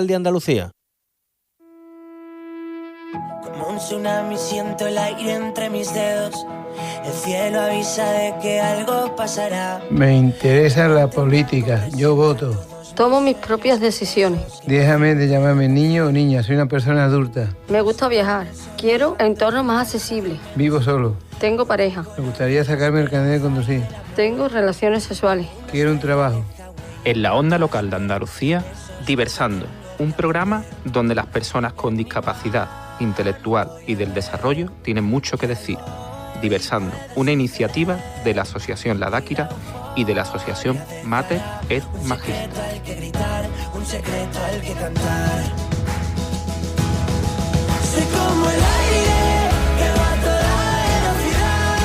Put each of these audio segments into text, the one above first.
de Andalucía. Como un tsunami siento el aire entre mis dedos. El cielo avisa de que algo pasará. Me interesa la política, yo voto. Tomo mis propias decisiones. Déjame de llamarme niño o niña, soy una persona adulta. Me gusta viajar. Quiero entornos más accesibles. Vivo solo. Tengo pareja. Me gustaría sacarme el carnet de conducir. Tengo relaciones sexuales. Quiero un trabajo. En la onda local de Andalucía, Diversando, un programa donde las personas con discapacidad intelectual y del desarrollo tienen mucho que decir. Diversando, una iniciativa de la Asociación La Dáquira y de la Asociación Mater et Magister. Un secreto al que gritar, un secreto al que cantar. Soy como el aire que va a toda velocidad.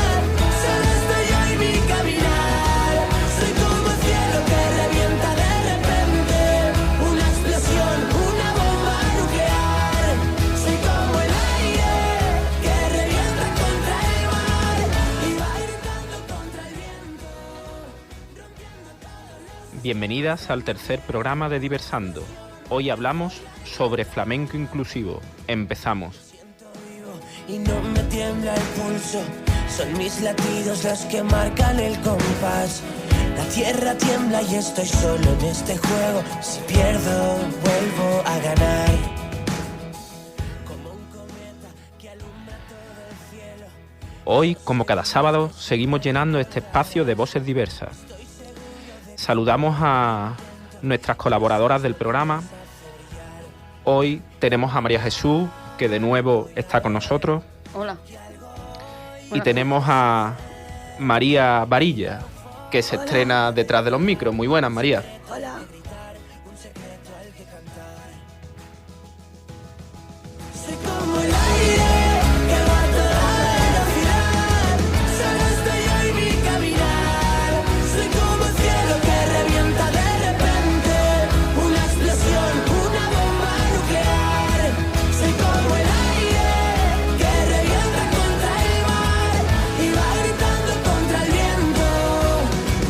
Solo estoy yo y mi caminar. Soy como el cielo que revienta de repente. Una explosión, una bomba nuclear. Soy como el aire que revienta contra el mar y va gritando contra el viento, rompiendo todos los... Bienvenidas al tercer programa de Diversando. Hoy hablamos sobre flamenco inclusivo. Empezamos. Y no me tiembla el pulso, son mis latidos los que marcan el compás. La tierra tiembla y estoy solo en este juego. Si pierdo, vuelvo a ganar. Como un cometa que alumbra todo el cielo. Hoy, como cada sábado, seguimos llenando este espacio de voces diversas. Saludamos a nuestras colaboradoras del programa. Hoy tenemos a María Jesús, que de nuevo está con nosotros. Hola. Y tenemos a María Varilla, que se estrena detrás de los micros. Muy buenas, María. Hola. Soy como el aire que va a toda velocidad. Solo estoy yo y mi caminar. Soy como el cielo que revienta de repente. Una explosión, una bomba nuclear. Soy como el aire que revienta contra el mar y va gritando contra el viento,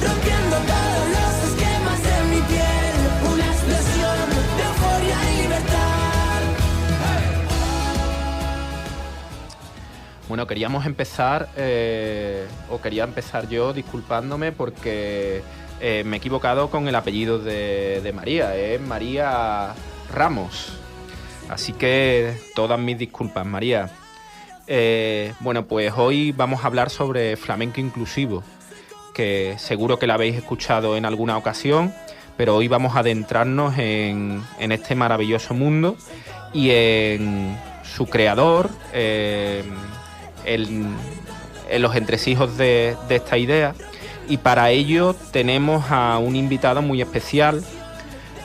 rompiendo todos los esquemas de mi piel. Una explosión de euforia y libertad. Bueno, queríamos empezar, quería empezar yo disculpándome porque me he equivocado con el apellido de María. Es María Ramos. Así que todas mis disculpas, María. Bueno, pues hoy vamos a hablar sobre flamenco inclusivo, que seguro que la habéis escuchado en alguna ocasión, pero hoy vamos a adentrarnos en este maravilloso mundo y en su creador, en los entresijos de esta idea. Y para ello tenemos a un invitado muy especial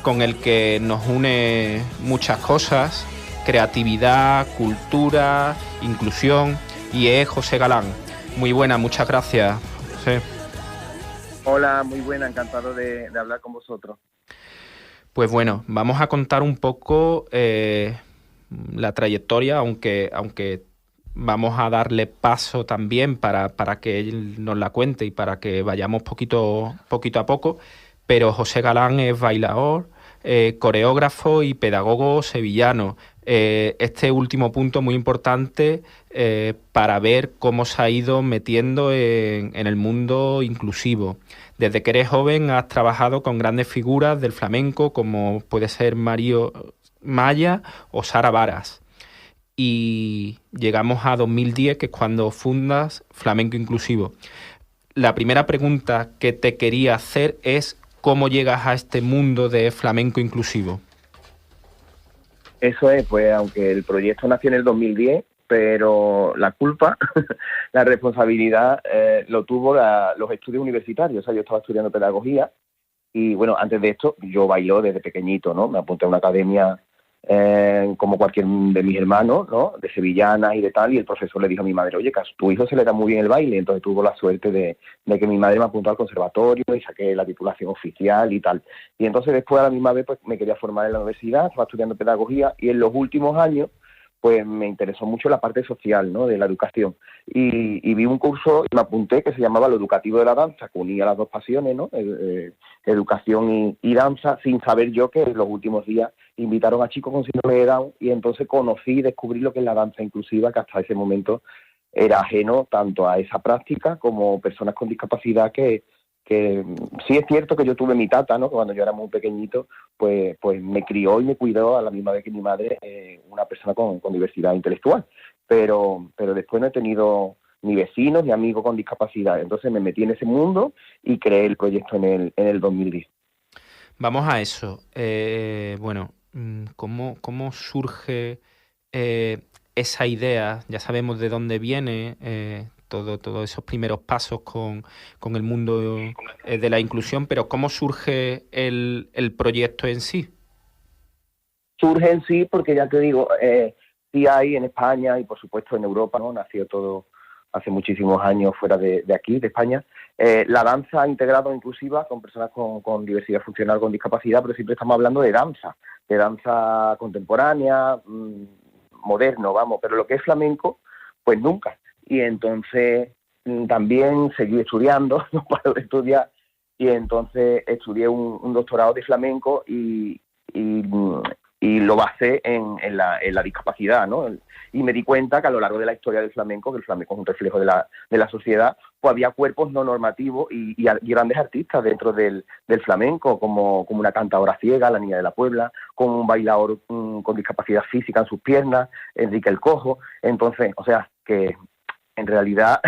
con el que nos une muchas cosas: creatividad, cultura, inclusión, y es José Galán. Muy buena, muchas gracias, José. Hola, muy buena, encantado de hablar con vosotros. Pues bueno, vamos a contar un poco la trayectoria, aunque vamos a darle paso también para que él nos la cuente y para que vayamos poquito a poco. Pero José Galán es bailador, coreógrafo y pedagogo sevillano. Este último punto muy importante para ver cómo se ha ido metiendo en el mundo inclusivo. Desde que eres joven has trabajado con grandes figuras del flamenco como puede ser Mario Maya o Sara Varas. Y llegamos a 2010, que es cuando fundas Flamenco Inclusivo. La primera pregunta que te quería hacer es ¿cómo llegas a este mundo de flamenco inclusivo? Eso es, pues aunque el proyecto nació en el 2010, pero la culpa, la responsabilidad lo tuvo los estudios universitarios. O sea, yo estaba estudiando pedagogía y bueno, antes de esto yo bailo desde pequeñito, ¿no? Me apunté a una academia como cualquier de mis hermanos, ¿no? De sevillanas y de tal, y el profesor le dijo a mi madre, oye, que a tu hijo se le da muy bien el baile. Entonces tuvo la suerte de que mi madre me apuntó al conservatorio y saqué la titulación oficial y tal. Y entonces después a la misma vez pues me quería formar en la universidad, estaba estudiando pedagogía, y en los últimos años pues me interesó mucho la parte social, ¿no? De la educación. Y vi un curso y me apunté que se llamaba Lo Educativo de la Danza, que unía las dos pasiones, ¿no? Educación y danza, sin saber yo que en los últimos días invitaron a chicos con síndrome de Down y entonces conocí y descubrí lo que es la danza inclusiva, que hasta ese momento era ajeno tanto a esa práctica como personas con discapacidad que sí es cierto que yo tuve mi tata, ¿no? Que cuando yo era muy pequeñito, pues me crió y me cuidó a la misma vez que mi madre, una persona con diversidad intelectual. Pero después no he tenido ni vecinos ni amigos con discapacidad. Entonces me metí en ese mundo y creé el proyecto en el 2010. Vamos a eso. Bueno, ¿cómo surge esa idea? Ya sabemos de dónde viene todos esos primeros pasos con el mundo de la inclusión, pero ¿cómo surge el proyecto en sí? Surge en sí porque, ya te digo, sí hay en España y por supuesto en Europa, ¿no? Nació todo hace muchísimos años fuera de aquí, de España. La danza integrada o inclusiva con personas con diversidad funcional, con discapacidad, pero siempre estamos hablando de danza contemporánea, moderno, vamos, pero lo que es flamenco, pues nunca. Y entonces también seguí estudiando, no paro de estudiar, y entonces estudié un doctorado de flamenco y lo basé en la discapacidad, ¿no? Y me di cuenta que a lo largo de la historia del flamenco, que el flamenco es un reflejo de la sociedad, pues había cuerpos no normativos y grandes artistas dentro del flamenco, como una cantadora ciega, la Niña de la Puebla, como un bailador con discapacidad física en sus piernas, Enrique el Cojo. Entonces, o sea, que en realidad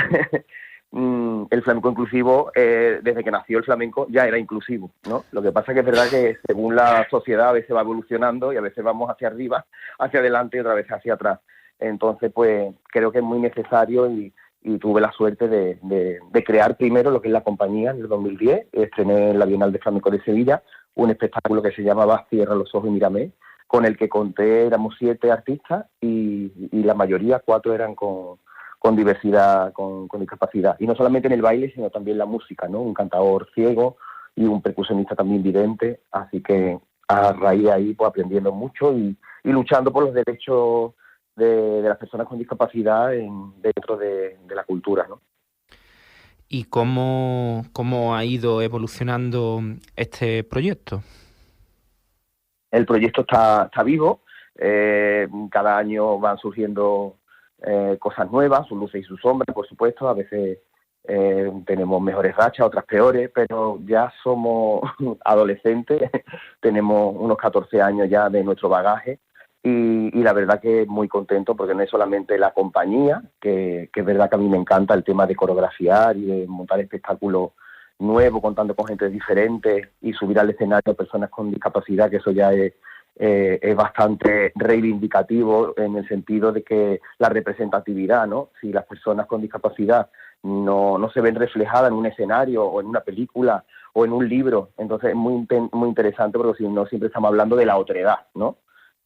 el flamenco inclusivo, desde que nació el flamenco, ya era inclusivo, ¿no? Lo que pasa es que es verdad que según la sociedad a veces va evolucionando y a veces vamos hacia arriba, hacia adelante y otra vez hacia atrás. Entonces, pues creo que es muy necesario y tuve la suerte de crear primero lo que es la compañía en el 2010. Estrené en la Bienal de Flamenco de Sevilla un espectáculo que se llamaba Cierra los ojos y mírame, con el que conté, éramos 7 artistas y la mayoría, 4 eran con diversidad, con discapacidad. Y no solamente en el baile, sino también la música, ¿no? Un cantador ciego y un percusionista también vidente. Así que a raíz de ahí, pues aprendiendo mucho y luchando por los derechos de las personas con discapacidad dentro de la cultura, ¿no? ¿Y cómo ha ido evolucionando este proyecto? El proyecto está vivo. Cada año van surgiendo cosas nuevas, sus luces y sus sombras, por supuesto. A veces tenemos mejores rachas, otras peores, pero ya somos adolescentes, tenemos unos 14 años ya de nuestro bagaje y la verdad que muy contento porque no es solamente la compañía, que es verdad que a mí me encanta el tema de coreografiar y de montar espectáculos nuevos, contando con gente diferente y subir al escenario a personas con discapacidad, que eso ya es bastante reivindicativo en el sentido de que la representatividad, ¿no? Si las personas con discapacidad no se ven reflejadas en un escenario o en una película o en un libro, entonces es muy interesante porque si no siempre estamos hablando de la otredad, ¿no?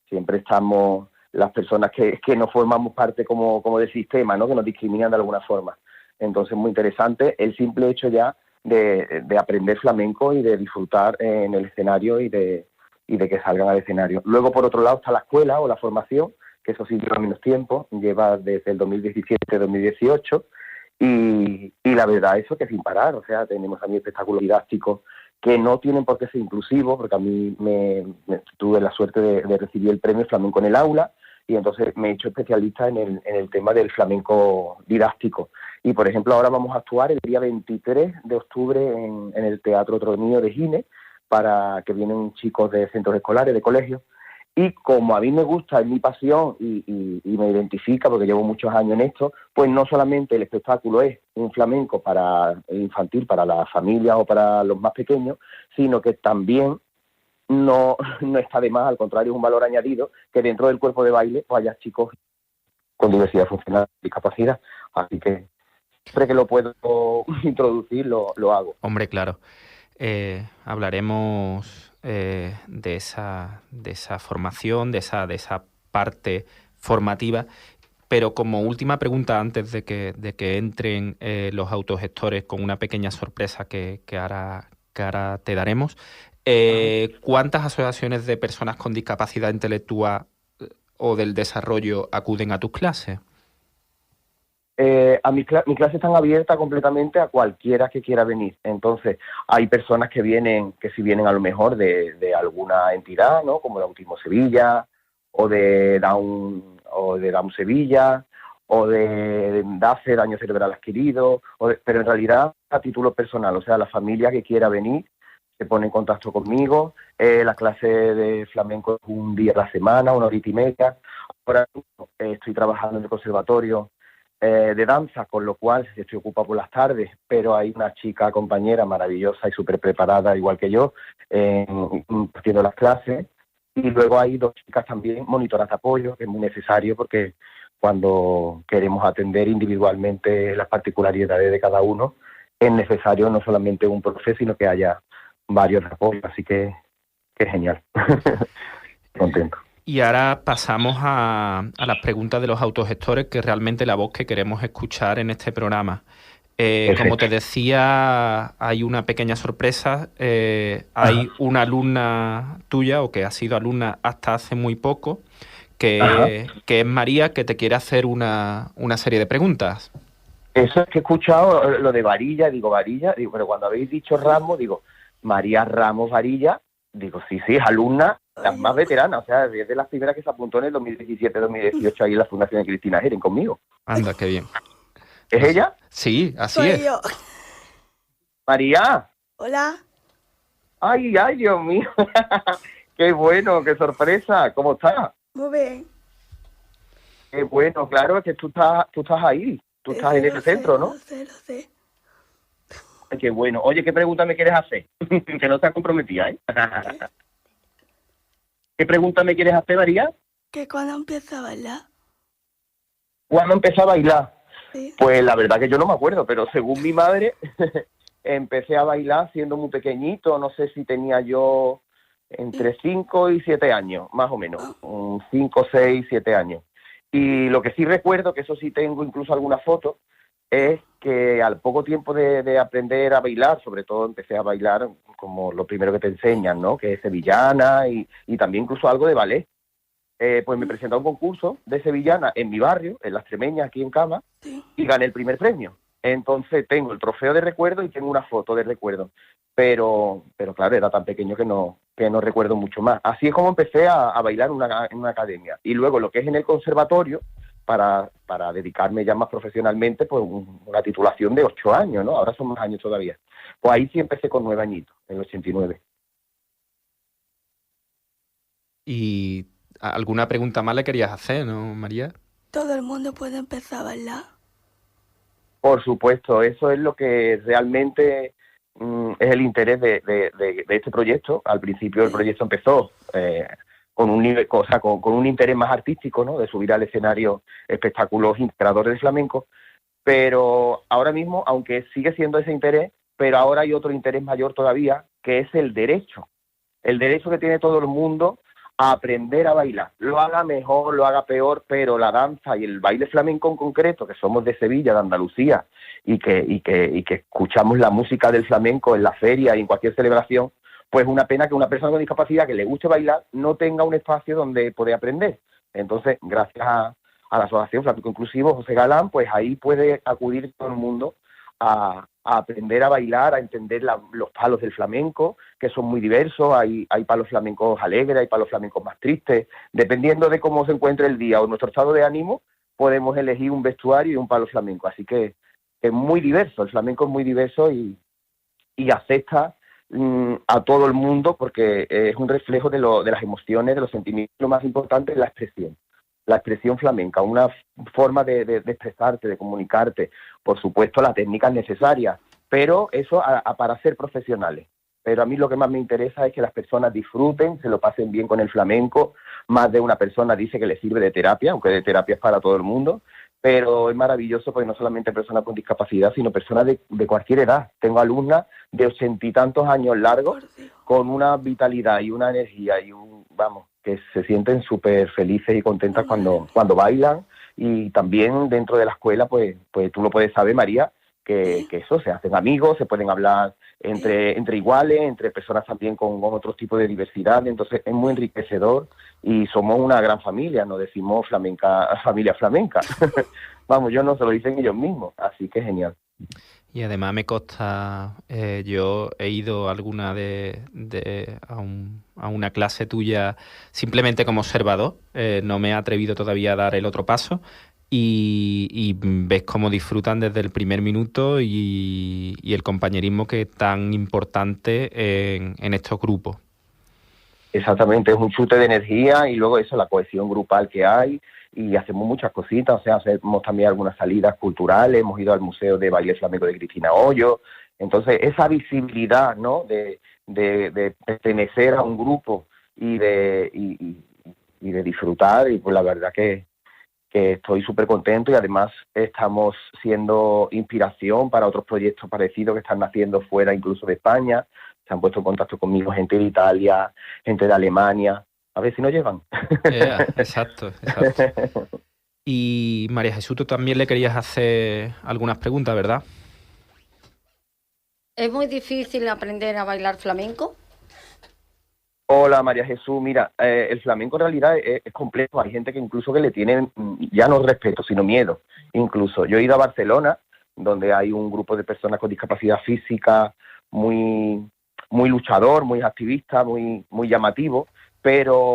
Siempre estamos las personas que no formamos parte como del sistema, ¿no? Que nos discriminan de alguna forma. Entonces muy interesante el simple hecho ya de aprender flamenco y de disfrutar en el escenario y de que salgan al escenario. Luego, por otro lado, está la escuela o la formación, que eso sí lleva menos tiempo, lleva desde el 2017-2018, y la verdad eso que sin parar, o sea, tenemos también espectáculos didácticos que no tienen por qué ser inclusivos, porque a mí tuve la suerte de recibir el premio Flamenco en el Aula, y entonces me he hecho especialista en el tema del flamenco didáctico. Y, por ejemplo, ahora vamos a actuar el día 23 de octubre en el Teatro Otro Niño de Gine, para que vienen chicos de centros escolares, de colegios, y como a mí me gusta, es mi pasión y me identifica porque llevo muchos años en esto, pues no solamente el espectáculo es un flamenco para infantil, para las familias o para los más pequeños, sino que también no está de más, al contrario, es un valor añadido que dentro del cuerpo de baile pues haya chicos con diversidad funcional, discapacidad, así que siempre que lo puedo introducir lo hago. Hombre, claro. Hablaremos de esa formación, de esa parte formativa, pero como última pregunta antes de que entren los autogestores con una pequeña sorpresa que ahora te daremos, ¿cuántas asociaciones de personas con discapacidad intelectual o del desarrollo acuden a tus clases? Mi clase está abierta completamente a cualquiera que quiera venir. Entonces, hay personas que si vienen a lo mejor de alguna entidad, ¿no? Como de Autismo Sevilla, o de Down Sevilla, o de DACE, daño cerebral adquirido, pero en realidad a título personal, o sea, la familia que quiera venir se pone en contacto conmigo. La clase de flamenco es un día a la semana, 1 horita y media. Ahora estoy trabajando en el conservatorio de danza, con lo cual estoy ocupado por las tardes, pero hay una chica compañera maravillosa y súper preparada, igual que yo, haciendo las clases, y luego hay 2 chicas también, monitoras de apoyo, que es muy necesario porque cuando queremos atender individualmente las particularidades de cada uno, es necesario no solamente un profe, sino que haya varios de apoyo, así que es genial. Contento. Y ahora pasamos a las preguntas de los autogestores, que es realmente la voz que queremos escuchar en este programa. Como te decía, hay una pequeña sorpresa. Hay una alumna tuya, o que ha sido alumna hasta hace muy poco, que es María, que te quiere hacer una serie de preguntas. Eso es que he escuchado lo de Varilla, pero cuando habéis dicho Ramos, digo, María Ramos Varilla, digo, sí, es alumna, las más veteranas, o sea, es de las primeras que se apuntó en el 2017-2018 ahí en la Fundación de Cristina Geren conmigo. Anda, qué bien. ¿Es ella? Sí, así Soy es. yo. María. Hola. Ay, Dios mío. Qué bueno, qué sorpresa. ¿Cómo estás? Muy bien. Qué bueno, claro, es que tú estás ahí. Tú estás en ese centro, ¿no? Lo sé. Ay, qué bueno. Oye, ¿qué pregunta me quieres hacer? Que no estás comprometida, ¿eh? ¿Qué pregunta me quieres hacer, María? ¿Que cuando empieza a bailar? ¿Cuándo empecé a bailar? Sí. Pues la verdad que yo no me acuerdo, pero según mi madre, empecé a bailar siendo muy pequeñito, no sé si tenía yo entre 5 y 7 años, más o menos, 5, 6, 7 años. Y lo que sí recuerdo, que eso sí tengo incluso alguna foto, es que al poco tiempo de aprender a bailar, sobre todo empecé a bailar como lo primero que te enseñan, ¿no? Que es sevillana y también incluso algo de ballet. Pues me presenté a un concurso de sevillana en mi barrio, en Las Tremeñas, aquí en Cama, y gané el primer premio. Entonces tengo el trofeo de recuerdo y tengo una foto de recuerdo. Pero claro, era tan pequeño que no recuerdo mucho más. Así es como empecé a bailar en una academia. Y luego lo que es en el conservatorio, para dedicarme ya más profesionalmente, pues una titulación de 8 años, ¿no? Ahora son más años todavía. Pues ahí sí empecé con 9 añitos, en el 89. Y alguna pregunta más le querías hacer, ¿no, María? ¿Todo el mundo puede empezar a bailar? Por supuesto, eso es lo que realmente es el interés de este proyecto. Al principio el proyecto empezó con un interés más artístico, ¿no? De subir al escenario espectáculos integradores de flamenco, pero ahora mismo, aunque sigue siendo ese interés, pero ahora hay otro interés mayor todavía, que es el derecho que tiene todo el mundo a aprender a bailar. Lo haga mejor, lo haga peor, pero la danza y el baile flamenco en concreto, que somos de Sevilla, de Andalucía, y que escuchamos la música del flamenco en la feria y en cualquier celebración, pues una pena que una persona con discapacidad que le guste bailar no tenga un espacio donde poder aprender. Entonces, gracias a la Asociación Flamenco Inclusivo José Galán, pues ahí puede acudir todo el mundo a aprender a bailar, a entender los palos del flamenco, que son muy diversos. Hay palos flamencos alegres, hay palos flamencos más tristes. Dependiendo de cómo se encuentre el día o nuestro estado de ánimo, podemos elegir un vestuario y un palo flamenco. Así que es muy diverso, el flamenco es muy diverso y acepta a todo el mundo, porque es un reflejo de las emociones, de los sentimientos. Lo más importante es la expresión flamenca, una forma de expresarte, de comunicarte. Por supuesto, la técnica es necesaria, pero eso para ser profesionales. Pero a mí lo que más me interesa es que las personas disfruten, se lo pasen bien con el flamenco. Más de una persona dice que le sirve de terapia, aunque de terapia es para todo el mundo, pero es maravilloso porque no solamente personas con discapacidad, sino personas de cualquier edad. Tengo alumnas de 80 y tantos años largos, con una vitalidad y una energía que se sienten súper felices y contentas cuando bailan. Y también dentro de la escuela, pues tú lo puedes saber, María, que eso, se hacen amigos, se pueden hablar entre iguales, entre personas también con otros tipos de diversidad. Entonces es muy enriquecedor y somos una gran familia, nos decimos familia flamenca. Vamos, yo no se lo dicen ellos mismos, así que genial. Y además me consta, yo he ido alguna a una clase tuya simplemente como observador, no me he atrevido todavía a dar el otro paso y ves cómo disfrutan desde el primer minuto y el compañerismo que es tan importante en estos grupos. Exactamente, es un chute de energía y luego eso, la cohesión grupal que hay y hacemos muchas cositas, o sea, hacemos también algunas salidas culturales, hemos ido al Museo de Baile Flamenco de Cristina Hoyo, entonces esa visibilidad, ¿no?, de pertenecer a un grupo y de disfrutar, y pues la verdad que estoy súper contento y además estamos siendo inspiración para otros proyectos parecidos que están naciendo fuera incluso de España. Se han puesto en contacto conmigo gente de Italia, gente de Alemania. A ver si nos llevan. Exacto. Y María Jesús, tú también le querías hacer algunas preguntas, ¿verdad? ¿Es muy difícil aprender a bailar flamenco? Hola María Jesús, mira, el flamenco en realidad es complejo. Hay gente que incluso que le tienen ya no respeto, sino miedo. Incluso yo he ido a Barcelona, donde hay un grupo de personas con discapacidad física muy luchador, muy activista, muy llamativo,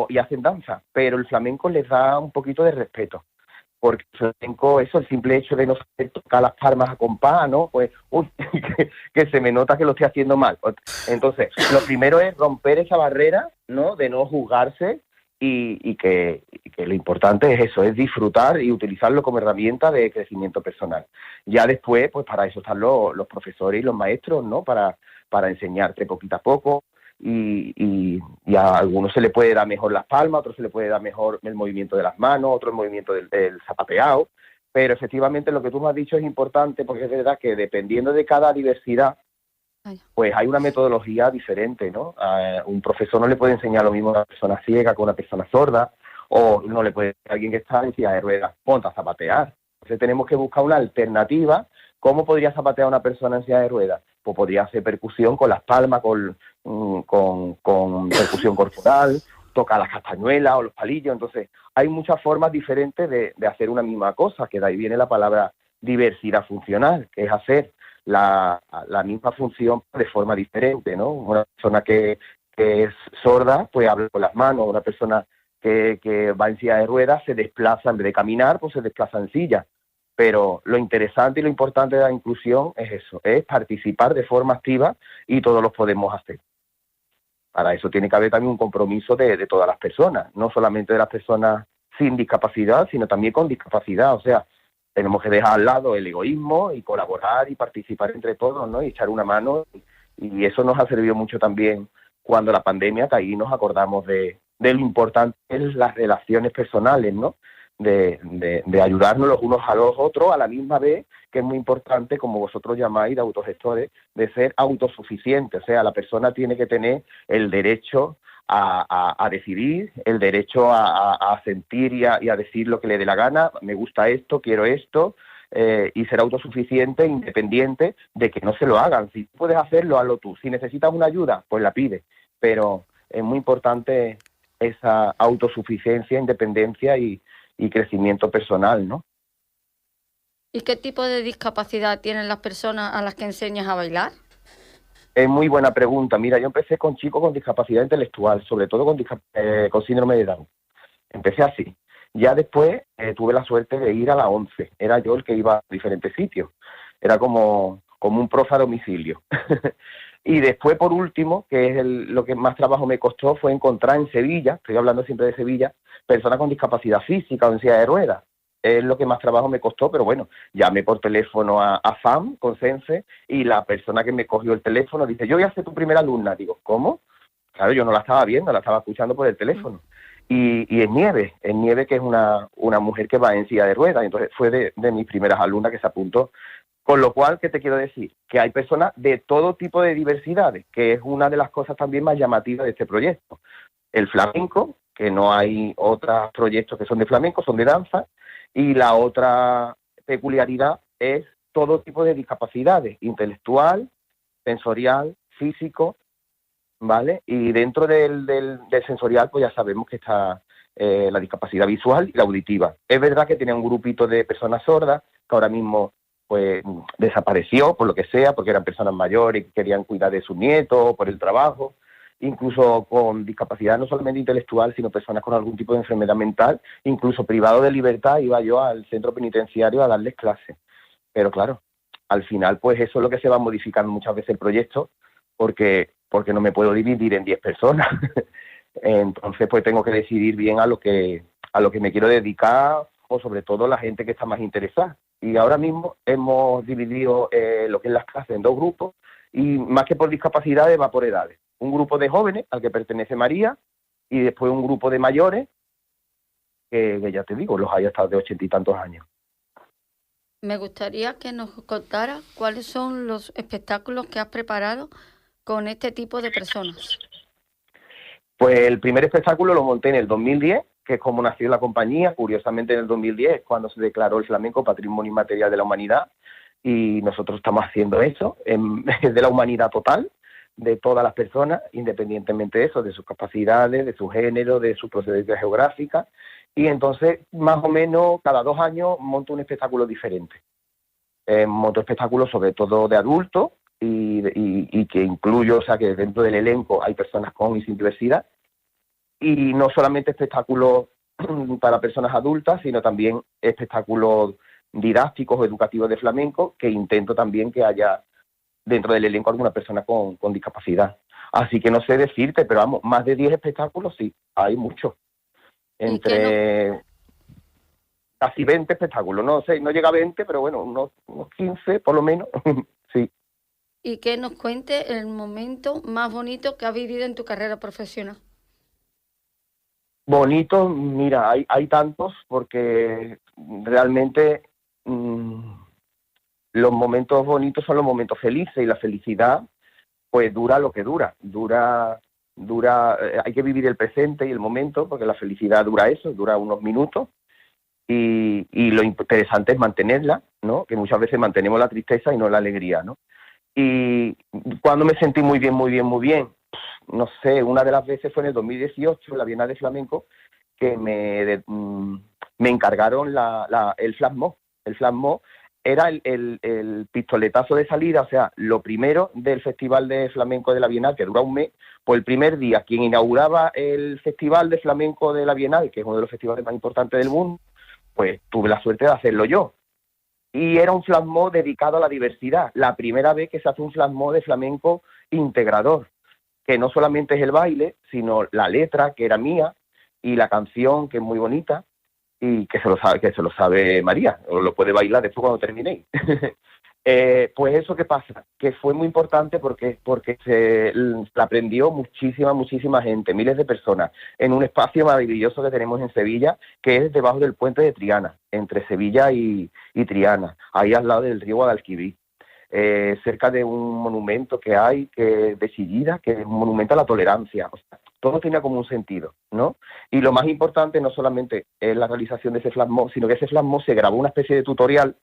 y hacen danza, pero el flamenco les da un poquito de respeto, porque el flamenco, eso, el simple hecho de no saber tocar las palmas a compás, ¿no? Pues, que se me nota que lo estoy haciendo mal. Entonces, lo primero es romper esa barrera, ¿no?, de no juzgarse y que lo importante es eso, es disfrutar y utilizarlo como herramienta de crecimiento personal. Ya después, pues para eso están los profesores y los maestros, ¿no?, para enseñarte poquito a poco, y a algunos se le puede dar mejor las palmas, a otros se le puede dar mejor el movimiento de las manos, otro el movimiento del zapateado, pero efectivamente lo que tú me has dicho es importante, porque es verdad que dependiendo de cada diversidad, pues hay una metodología diferente, ¿no? Un profesor no le puede enseñar lo mismo a una persona ciega que a una persona sorda, o no le puede decir a alguien que está en silla de ruedas, ponte a zapatear. Entonces tenemos que buscar una alternativa. ¿Cómo podría zapatear una persona en silla de ruedas? Pues podría hacer percusión con las palmas, con percusión corporal, tocar las castañuelas o los palillos. Entonces hay muchas formas diferentes de hacer una misma cosa, que de ahí viene la palabra diversidad funcional, que es hacer la misma función de forma diferente, ¿no? Una persona que es sorda, pues habla con las manos. Una persona que va en silla de ruedas se desplaza, en vez de caminar, pues se desplaza en silla. Pero lo interesante y lo importante de la inclusión es eso, es participar de forma activa y todos los podemos hacer. Para eso tiene que haber también un compromiso de todas las personas, no solamente de las personas sin discapacidad, sino también con discapacidad. O sea, tenemos que dejar al lado el egoísmo y colaborar y participar entre todos, ¿no? Y echar una mano. Y eso nos ha servido mucho también cuando la pandemia, que ahí nos acordamos de lo importante es las relaciones personales, ¿no? De ayudarnos los unos a los otros a la misma vez, que es muy importante, como vosotros llamáis, de autogestores, de ser autosuficientes. O sea, la persona tiene que tener el derecho a decidir, el derecho a sentir y a decir lo que le dé la gana. Me gusta esto, quiero esto, y ser autosuficiente, independiente de que no se lo hagan. Si puedes hacerlo, hazlo tú. Si necesitas una ayuda, pues la pides. Pero es muy importante esa autosuficiencia, independencia y crecimiento personal, ¿no? ¿Y qué tipo de discapacidad tienen las personas a las que enseñas a bailar? Es muy buena pregunta. Mira, yo empecé con chicos con discapacidad intelectual, sobre todo con síndrome de Down. Empecé así. Ya después tuve la suerte de ir a la 11. Era yo el que iba a diferentes sitios. Era como un profe a domicilio. Y después, por último, que es lo que más trabajo me costó, fue encontrar en Sevilla, estoy hablando siempre de Sevilla, personas con discapacidad física o en silla de ruedas. Es lo que más trabajo me costó, pero bueno, llamé por teléfono a FAM con Sense, y la persona que me cogió el teléfono dice, yo voy a ser tu primera alumna. Digo, ¿cómo? Claro, yo no la estaba viendo, la estaba escuchando por el teléfono. Y es Nieve, que es una mujer que va en silla de ruedas, entonces fue de mis primeras alumnas que se apuntó. Con lo cual, ¿qué te quiero decir? Que hay personas de todo tipo de diversidades, que es una de las cosas también más llamativas de este proyecto. El flamenco, que no hay otros proyectos que son de flamenco, son de danza, y la otra peculiaridad es todo tipo de discapacidades, intelectual, sensorial, físico, ¿vale? Y dentro del sensorial, pues ya sabemos que está la discapacidad visual y la auditiva. Es verdad que tenía un grupito de personas sordas que ahora mismo pues desapareció por lo que sea, porque eran personas mayores que querían cuidar de sus nietos, por el trabajo, incluso con discapacidad no solamente intelectual, sino personas con algún tipo de enfermedad mental, incluso privado de libertad, iba yo al centro penitenciario a darles clases. Pero claro, al final pues eso es lo que se va modificando muchas veces el proyecto, porque no me puedo dividir en 10 personas. Entonces pues tengo que decidir bien a lo que me quiero dedicar, o sobre todo la gente que está más interesada. Y ahora mismo hemos dividido lo que es las clases en 2 grupos, y más que por discapacidades va por edades. Un grupo de jóvenes al que pertenece María, y después un grupo de mayores que ya te digo, los hay hasta de 80 y tantos años. Me gustaría que nos contara cuáles son los espectáculos que has preparado con este tipo de personas. Pues el primer espectáculo lo monté en el 2010, que es como nació la compañía. Curiosamente en el 2010 es cuando se declaró el flamenco Patrimonio Inmaterial de la Humanidad, y nosotros estamos haciendo eso, de la humanidad total, de todas las personas, independientemente de eso, de sus capacidades, de su género, de su procedencia geográfica. Y entonces, más o menos, cada 2 años monto un espectáculo diferente. Monto espectáculos sobre todo de adultos, y que incluyo, o sea, que dentro del elenco hay personas con y sin diversidad. Y no solamente espectáculos para personas adultas, sino también espectáculos didácticos o educativos de flamenco, que intento también que haya dentro del elenco alguna persona con discapacidad. Así que no sé decirte, pero vamos, más de 10 espectáculos sí, hay muchos. Entre casi 20 espectáculos, no sé, no llega a 20, pero bueno, unos 15 por lo menos, sí. Y que nos cuente el momento más bonito que has vivido en tu carrera profesional. Bonito, mira, hay tantos, porque realmente los momentos bonitos son los momentos felices, y la felicidad pues dura lo que dura, hay que vivir el presente y el momento, porque la felicidad dura eso, dura unos minutos, y lo interesante es mantenerla, ¿no? Que muchas veces mantenemos la tristeza y no la alegría, ¿no? Y cuando me sentí muy bien, no sé, una de las veces fue en el 2018, la Bienal de Flamenco, que me encargaron el flash mob. El flash mob era el pistoletazo de salida, o sea, lo primero del Festival de Flamenco de la Bienal, que dura un mes. Pues el primer día, quien inauguraba el Festival de Flamenco de la Bienal, que es uno de los festivales más importantes del mundo, pues tuve la suerte de hacerlo yo. Y era un flash mob dedicado a la diversidad, la primera vez que se hace un flash mob de flamenco integrador, que no solamente es el baile, sino la letra, que era mía, y la canción, que es muy bonita, y que se lo sabe María, o lo puede bailar después cuando terminéis. Pues eso, ¿qué pasa? Que fue muy importante porque se la aprendió muchísima gente, miles de personas, en un espacio maravilloso que tenemos en Sevilla, que es debajo del puente de Triana, entre Sevilla y Triana, ahí al lado del río Guadalquivir. Cerca de un monumento que hay de Chillida, que es un monumento a la tolerancia. O sea, todo tenía como un sentido, ¿no? Y lo más importante no solamente es la realización de ese flash mob, sino que ese flash mob se grabó una especie de tutorial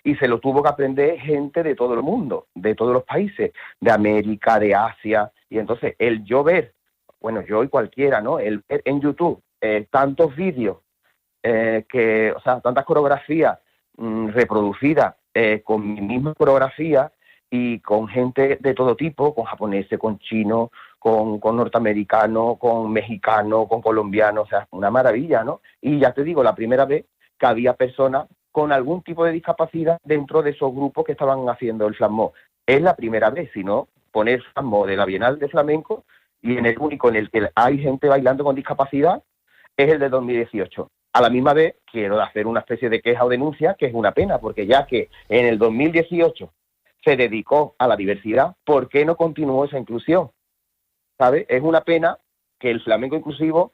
y se lo tuvo que aprender gente de todo el mundo, de todos los países, de América, de Asia. Y entonces el yo ver, bueno, yo y cualquiera, ¿no? El ver en YouTube tantos vídeos, o sea, tantas coreografías reproducidas con mi misma coreografía, y con gente de todo tipo, con japoneses, con chinos, con norteamericanos, con mexicanos, con colombianos, o sea, una maravilla, ¿no? Y ya te digo, la primera vez que había personas con algún tipo de discapacidad dentro de esos grupos que estaban haciendo el flash mob. Es la primera vez, si no, poner flash mob de la Bienal de Flamenco, y en el único en el que hay gente bailando con discapacidad es el de 2018. A la misma vez, quiero hacer una especie de queja o denuncia, que es una pena, porque ya que en el 2018 se dedicó a la diversidad, ¿por qué no continuó esa inclusión? ¿Sabes? Es una pena que el flamenco inclusivo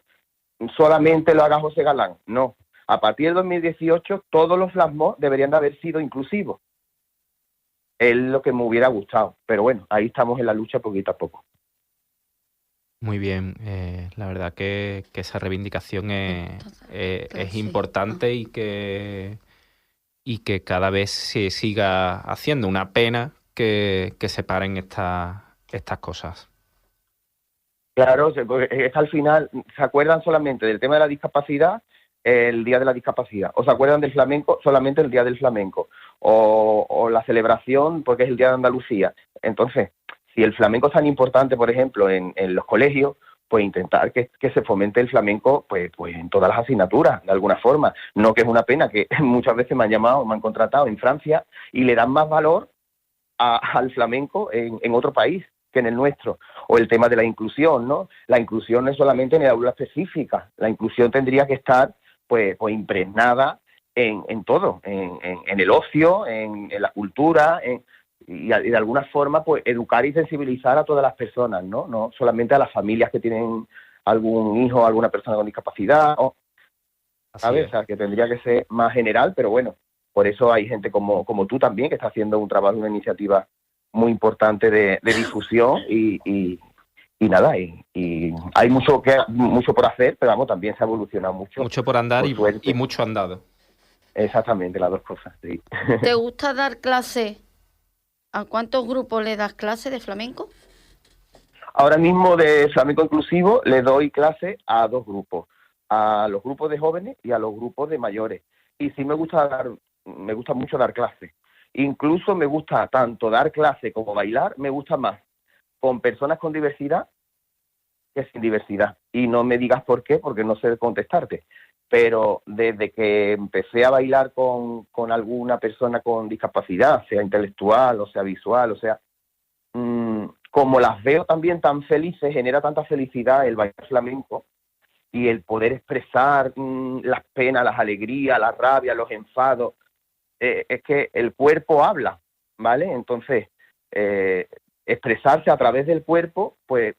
solamente lo haga José Galán. No. A partir del 2018, todos los flash mob deberían de haber sido inclusivos. Es lo que me hubiera gustado. Pero bueno, ahí estamos en la lucha poquito a poco. Muy bien. La verdad que esa reivindicación es importante, y que cada vez se siga haciendo. Una pena que separen estas cosas. Claro, porque es que al final se acuerdan solamente del tema de la discapacidad el día de la discapacidad, o se acuerdan del flamenco solamente el día del flamenco, o la celebración porque es el día de Andalucía. Entonces, si el flamenco es tan importante, por ejemplo, en los colegios, pues intentar que se fomente el flamenco pues en todas las asignaturas, de alguna forma. No, que es una pena que muchas veces me han contratado en Francia y le dan más valor al flamenco en otro país que en el nuestro. O el tema de la inclusión, ¿no? La inclusión no es solamente en el aula específica, la inclusión tendría que estar pues impregnada en todo, en el ocio, en la cultura, y de alguna forma pues educar y sensibilizar a todas las personas, no solamente a las familias que tienen algún hijo, alguna persona con discapacidad, ¿sabes? O sea, que tendría que ser más general, pero bueno, por eso hay gente como tú también que está haciendo un trabajo, una iniciativa muy importante de difusión y nada, y hay mucho por hacer, pero vamos, también se ha evolucionado mucho. Mucho por andar por y mucho andado. Exactamente, las dos cosas, sí. ¿Te gusta dar clase? ¿A cuántos grupos le das clase de flamenco? Ahora mismo de flamenco inclusivo le doy clase a 2 grupos, a los grupos de jóvenes y a los grupos de mayores. Y sí me gusta mucho dar clase. Incluso me gusta tanto dar clase como bailar, me gusta más con personas con diversidad que sin diversidad. Y no me digas por qué, porque no sé contestarte. Pero desde que empecé a bailar con alguna persona con discapacidad, sea intelectual o sea visual, o sea, como las veo también tan felices, genera tanta felicidad el bailar flamenco y el poder expresar las penas, las alegrías, la rabia, los enfados. Es que el cuerpo habla, ¿vale? Entonces, expresarse a través del cuerpo, pues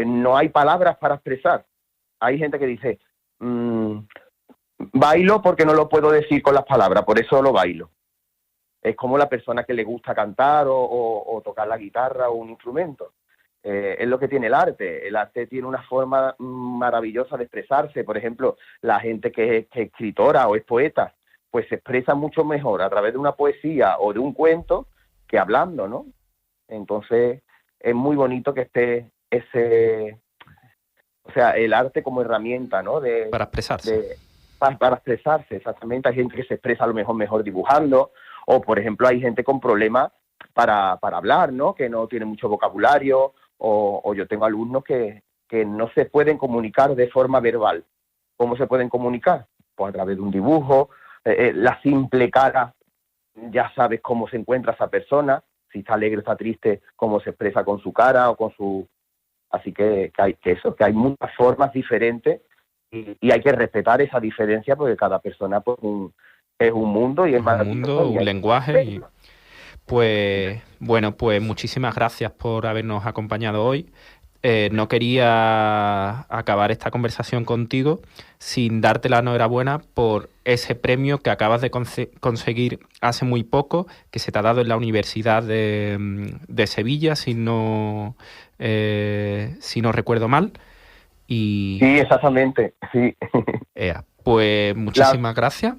no hay palabras para expresar. Hay gente que dice, bailo porque no lo puedo decir con las palabras, por eso lo bailo. Es como la persona que le gusta cantar o tocar la guitarra o un instrumento. Es lo que tiene el arte. El arte tiene una forma maravillosa de expresarse. Por ejemplo, la gente que es escritora o es poeta, pues se expresa mucho mejor a través de una poesía o de un cuento que hablando, ¿no? Entonces, es muy bonito que esté el arte como herramienta, ¿no? Para expresarse. Para expresarse, exactamente. Hay gente que se expresa a lo mejor dibujando, o por ejemplo hay gente con problemas para hablar, ¿no? Que no tiene mucho vocabulario, o yo tengo alumnos que no se pueden comunicar de forma verbal. ¿Cómo se pueden comunicar? Pues a través de un dibujo. La simple cara, ya sabes cómo se encuentra esa persona, si está alegre, está triste, cómo se expresa con su cara o con su... Así que hay muchas formas diferentes y hay que respetar esa diferencia porque cada persona pues es un mundo y es un mundo, un lenguaje. Pues bueno, pues muchísimas gracias por habernos acompañado hoy. No quería acabar esta conversación contigo sin darte la enhorabuena por ese premio que acabas de conseguir hace muy poco, que se te ha dado en la Universidad de Sevilla, si no recuerdo mal. Sí, exactamente, sí. Pues muchísimas gracias.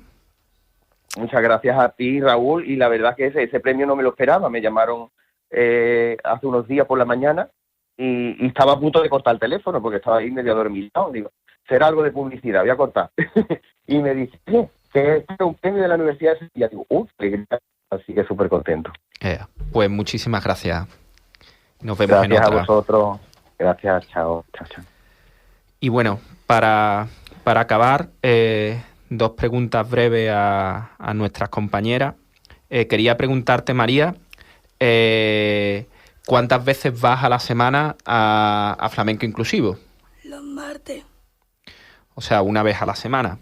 Muchas gracias a ti, Raúl, y la verdad que ese premio no me lo esperaba. Me llamaron hace unos días por la mañana y estaba a punto de cortar el teléfono porque estaba ahí medio adormilado. Digo, será algo de publicidad, voy a cortar. Y me dice, que es un premio de la Universidad de Sevilla. Digo, así que súper contento. Pues muchísimas gracias. Nos vemos en otra. Gracias a vosotros. Gracias, chao. Y bueno, para acabar, 2 preguntas breves a nuestras compañeras. Quería preguntarte, María, ¿cuántas veces vas a la semana a Flamenco Inclusivo? Los martes. O sea, una vez a la semana.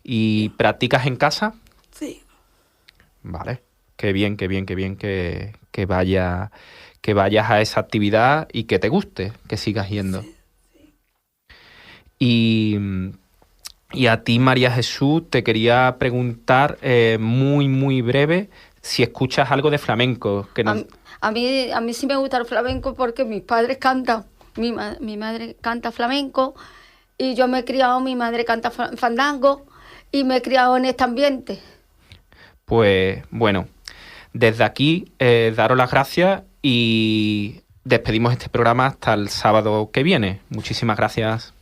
¿Y practicas en casa? Sí. Vale. Qué bien que vayas a esa actividad y que te guste, que sigas yendo. Sí. Y a ti, María Jesús, te quería preguntar muy, muy breve si escuchas algo de flamenco. A mí sí me gusta el flamenco porque mis padres cantan. Mi madre canta flamenco y yo me he criado, mi madre canta fandango y me he criado en este ambiente. Pues bueno, Desde aquí, daros las gracias y despedimos este programa hasta el sábado que viene. Muchísimas gracias.